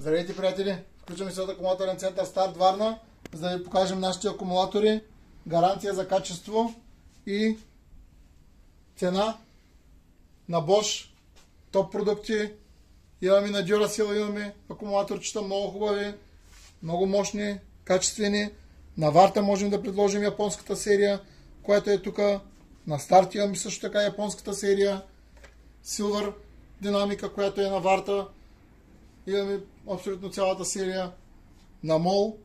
Здравейте, приятели! Включваме се от акумулаторен център Старт Варна, за да ви покажем нашите акумулатори, гаранция за качество и цена на Bosch, топ продукти. Имаме на Duracell, имаме акумулаторчета много хубави, много мощни, качествени. На Варта можем да предложим японската серия, която е тук. На Старт имаме също така японската серия Silver динамика, която е на Варта. Имаме абсолютно цялата серия. На МОЛ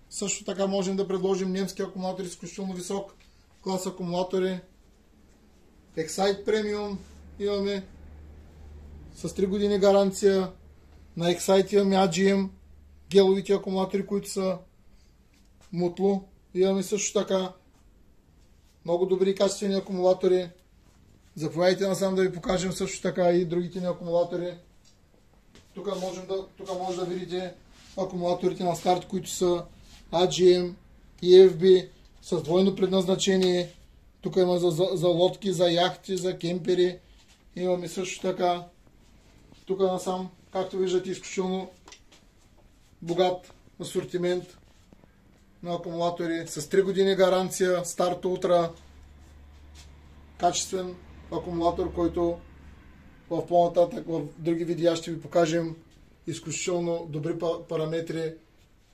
също така можем да предложим немски акумулатори с изключително висок клас акумулатори. Excite Premium имаме с 3 години гаранция. На Excite имаме AGM геловите акумулатори, които са мутло. Имаме също така много добри качествени акумулатори. Заповядайте насам да ви покажем също така и другите ни акумулатори. Тук може да видите акумулаторите на Старт, които са AGM и FB с двойно предназначение. Тук има за лодки, за яхти, за кемпери. Имаме също така тук насам, както виждате, изключително богат асортимент на акумулатори с 3 години гаранция. Старт Ултра, качествен акумулатор, който в по-нататък в други видеа ще ви покажем изключително добри параметри,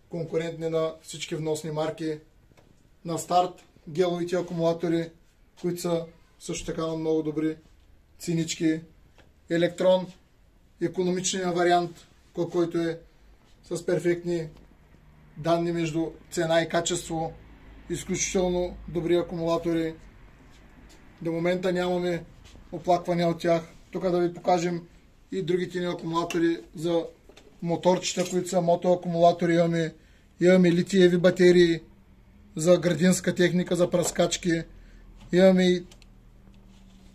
конкурентни на всички вносни марки. На Старт геловите акумулатори, които са също така на много добри ценички. Електрон, икономичният вариант, който е с перфектни данни между цена и качество. Изключително добри акумулатори. До момента нямаме оплаквания от тях. Тук да ви покажем и другите ни акумулатори за моторчета, които са мотоакумулатори. Имаме литиеви батерии за градинска техника, за пръскачки. Имаме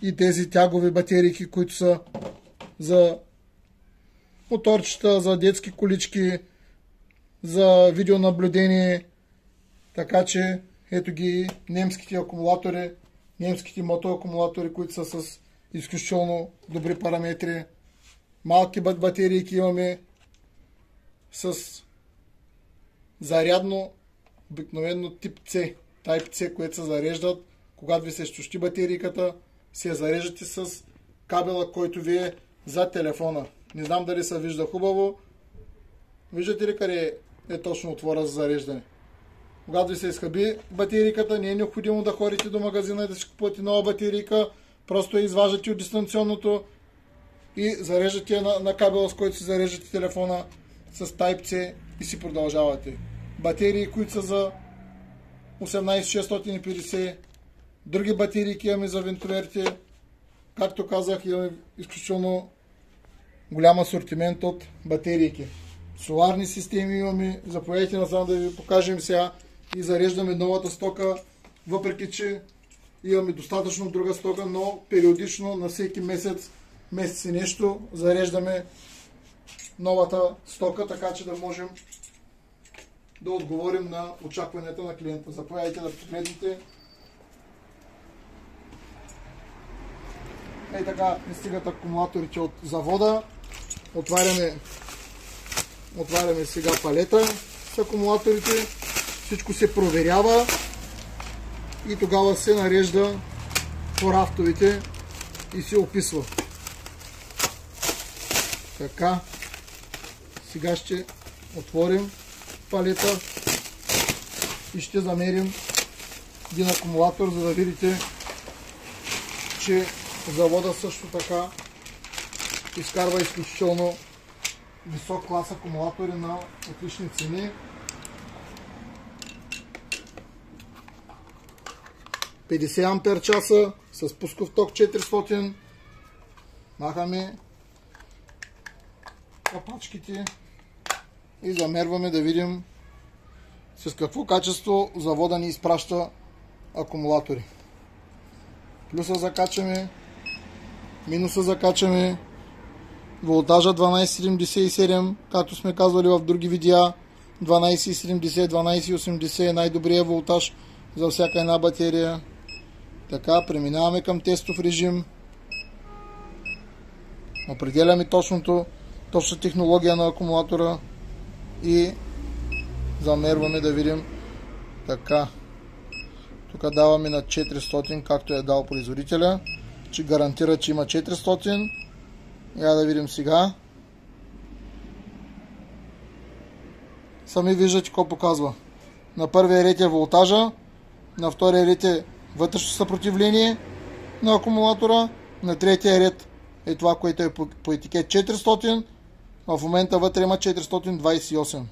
и тези тягови батерии, които са за моторчета, за детски колички, за видеонаблюдение. Така че ето ги немските акумулатори, немските мотоакумулатори, които са с изключително добри параметри. Малки батерии имаме с зарядно, обикновено тип C, Type C, което се зареждат. Когато ви се изтощи батерийката, се я зареждате с кабела, който ви е за телефона. Не знам дали се вижда хубаво. Виждате ли къде е точно отвора за зареждане? Когато ви се изхъби батерийката, не е необходимо да ходите до магазина и да си купувате нова батерийка. Просто я изваждате от дистанционното и зареждате на кабела, с който си зареждате телефона с Type C и си продължавате. Батерии, които са за 18650. Други батерии имаме за вентилерите. Както казах, имаме изключително голям асортимент от батерийки. Соларни системи имаме. Заповядайте насам да ви покажем сега и зареждаме новата стока, въпреки че имаме достатъчно друга стока, но периодично на всеки месец и нещо зареждаме новата стока, така че да можем да отговорим на очакванията на клиента. Заповядайте да погледнете. Ей така пристигат акумулаторите от завода. Отваряме сега палета с акумулаторите. Всичко се проверява и тогава се нарежда по рафтовете и се описва. Така, сега ще отворим палета и ще замерим един акумулатор, за да видите, че завода също така изкарва изключително висок клас акумулатори на отлични цени. 50 ампер часа с пусков ток 400. Махаме капачките и замерваме да видим с какво качество завода ни изпраща акумулатори. Плюса закачаме, минуса закачаме, волтажа 1277, както сме казвали в други видеа, 1270, 1280 е най-добрият волтаж за всяка една батерия. Така, преминаваме към тестов режим. Определяме точната технология на акумулатора. и замерваме да видим. Така. Тук даваме на 400, както е дал производителя, че гарантира, че има 400. Я да видим сега. Сами виждате какво показва. На първия ред е волтажа, на втория ред е вътрешно съпротивление на акумулатора, на третия ред е това, което е по етикет 400, в момента вътре има 428.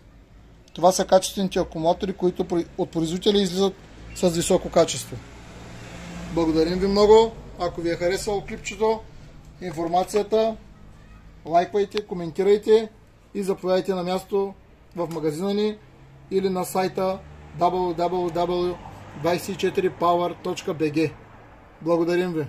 Това са качествените акумулатори, които от производителя излизат с високо качество. Благодарим ви много. Ако ви е харесало клипчето, информацията, лайквайте, коментирайте и заповядайте на място в магазина ни или на сайта www.24power.bg. Благодарим ви!